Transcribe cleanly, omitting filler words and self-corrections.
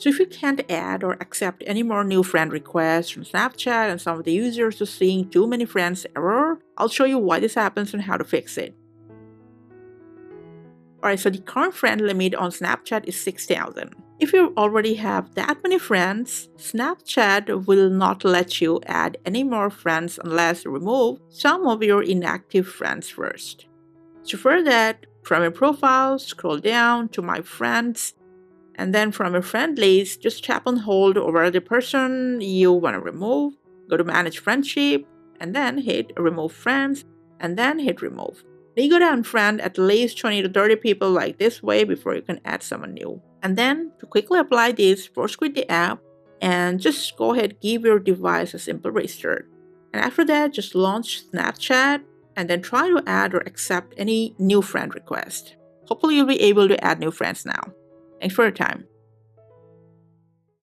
So if you can't add or accept any more new friend requests from Snapchat and some of the users are seeing too many friends error, I'll show you why this happens and how to fix it. Alright, so the current friend limit on Snapchat is 6,000. If you already have that many friends, Snapchat will not let you add any more friends unless you remove some of your inactive friends first. So for that, from your profile, scroll down to My Friends, and then from your friend list, just tap and hold over the person you want to remove, go to Manage Friendship, and then hit Remove Friends, and then hit Remove. Then you go to unfriend at least 20 to 30 people like this way before you can add someone new. And then to quickly apply this, force quit the app, and just go ahead, give your device a simple restart. And after that, just launch Snapchat, and then try to add or accept any new friend request. Hopefully you'll be able to add new friends now. Thanks for your time.